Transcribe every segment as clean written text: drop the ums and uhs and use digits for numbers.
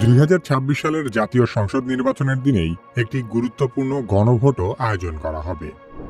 2026 সালের জাতীয় সংসদ নির্বাচনের দিনেই একটি গুরুত্বপূর্ণ গণভোটও আয়োজন করা হবে।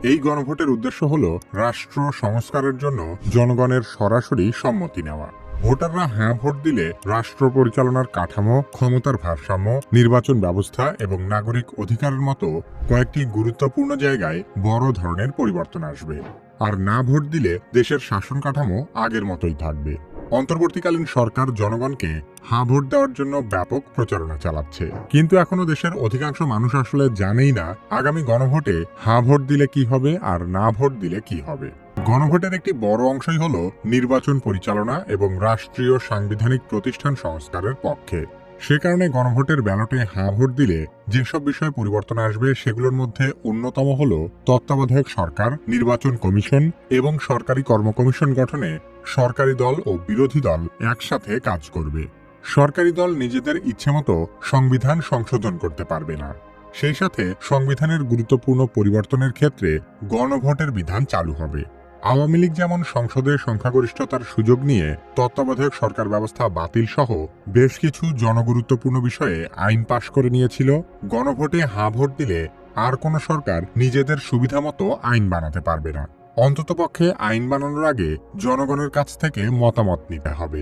এই গণভোটের উদ্দেশ্য হল রাষ্ট্র সংস্কারের জন্য জনগণের সরাসরি সম্মতি নেওয়া। ভোটাররা হ্যাঁ ভোট দিলে রাষ্ট্র পরিচালনার কাঠামো, ক্ষমতার ভারসাম্য, নির্বাচন ব্যবস্থা এবং নাগরিক অধিকারের মতো কয়েকটি গুরুত্বপূর্ণ জায়গায় বড় ধরনের পরিবর্তন আসবে। আর না ভোট দিলে দেশের শাসন কাঠামো আগের মতোই থাকবে। অন্তর্বর্তীকালীন সরকার জনগণকে হ্যাঁ ভোট দেওয়ার জন্য ব্যাপক প্রচারণা চালাচ্ছে, কিন্তু এখনো দেশের অধিকাংশ মানুষ আসলে জানেই না আগামী গণভোটে হ্যাঁ ভোট দিলে কি হবে আর না ভোট দিলে কি হবে। গণভোটের একটি বড় অংশই হল নির্বাচন পরিচালনা এবং রাষ্ট্রীয় সাংবিধানিক প্রতিষ্ঠান সংস্কারের পক্ষে। সে কারণে গণভোটের ব্যালটে হ্যাঁ ভোট দিলে যেসব বিষয়ে পরিবর্তন আসবে সেগুলোর মধ্যে অন্যতম হল তত্ত্বাবধায়ক সরকার, নির্বাচন কমিশন এবং সরকারি কর্ম কমিশন গঠনে সরকারি দল ও বিরোধী দল একসাথে কাজ করবে। সরকারি দল নিজেদের ইচ্ছেমতো সংবিধান সংশোধন করতে পারবে না। সেই সাথে সংবিধানের গুরুত্বপূর্ণ পরিবর্তনের ক্ষেত্রে গণভোটের বিধান চালু হবে। আওয়ামী লীগ যেমন সংসদে সংখ্যাগরিষ্ঠতার সুযোগ নিয়ে তত্ত্বাবধায়ক সরকার ব্যবস্থা বাতিল সহ বেশ কিছু জনগুরুত্বপূর্ণ বিষয়ে আইন পাশ করে নিয়েছিল, গণভোটে হ্যাঁ ভোট দিলে আর কোনো সরকার নিজেদের সুবিধামতো আইন বানাতে পারবে না। অন্ততপক্ষে আইন বানানোর আগে জনগণের কাছ থেকে মতামত নিতে হবে।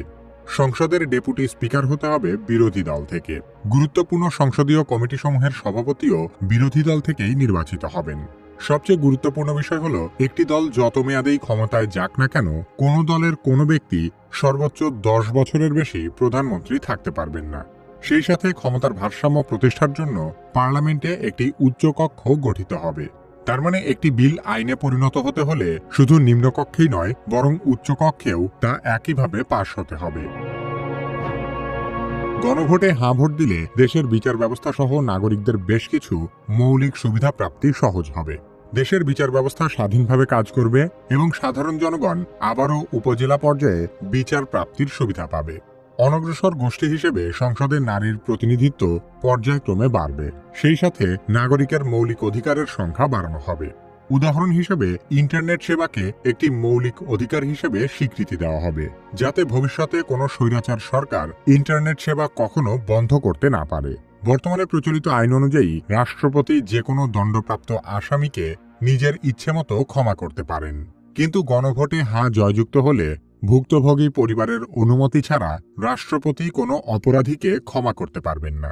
সংসদের ডেপুটি স্পিকার হতে হবে বিরোধী দল থেকে। গুরুত্বপূর্ণ সংসদীয় কমিটিসমূহের সভাপতিও বিরোধী দল থেকেই নির্বাচিত হবেন। সবচেয়ে গুরুত্বপূর্ণ বিষয় হলো একটি দল যত মেয়াদেই ক্ষমতায় যাক না কেন, কোনো দলের কোনো ব্যক্তি সর্বোচ্চ 10 বছরের বেশি প্রধানমন্ত্রী থাকতে পারবেন না। সেই সাথে ক্ষমতার ভারসাম্য প্রতিষ্ঠার জন্য পার্লামেন্টে একটি উচ্চকক্ষ গঠিত হবে। তার মানে একটি বিল আইনে পরিণত হতে হলে শুধু নিম্নকক্ষেই নয়, বরং উচ্চকক্ষেও তা একইভাবে পাশ হতে হবে। গণভোটে হ্যাঁ ভোট দিলে দেশের বিচার ব্যবস্থা সহ নাগরিকদের বেশ কিছু মৌলিক সুবিধা প্রাপ্তি সহজ হবে। দেশের বিচার ব্যবস্থা স্বাধীনভাবে কাজ করবে এবং সাধারণ জনগণ আবারও উপজেলা পর্যায়ে বিচার প্রাপ্তির সুবিধা পাবে। অনগ্রসর গোষ্ঠী হিসেবে সংসদে নারীর প্রতিনিধিত্ব পর্যায়ক্রমে বাড়বে। সেই সাথে নাগরিকের মৌলিক অধিকারের সংখ্যা বাড়ানো হবে। উদাহরণ হিসেবে ইন্টারনেট সেবাকে একটি মৌলিক অধিকার হিসেবে স্বীকৃতি দেওয়া হবে, যাতে ভবিষ্যতে কোনো স্বৈরাচার সরকার ইন্টারনেট সেবা কখনো বন্ধ করতে না পারে। বর্তমানে প্রচলিত আইন অনুযায়ী রাষ্ট্রপতি যে কোনো দণ্ডপ্রাপ্ত আসামিকে নিজের ইচ্ছেমতো ক্ষমা করতে পারেন, কিন্তু গণভোটে হ্যাঁ জয়যুক্ত হলে ভুক্তভোগী পরিবারের অনুমতি ছাড়া রাষ্ট্রপতি কোনো অপরাধীকে ক্ষমা করতে পারবেন না।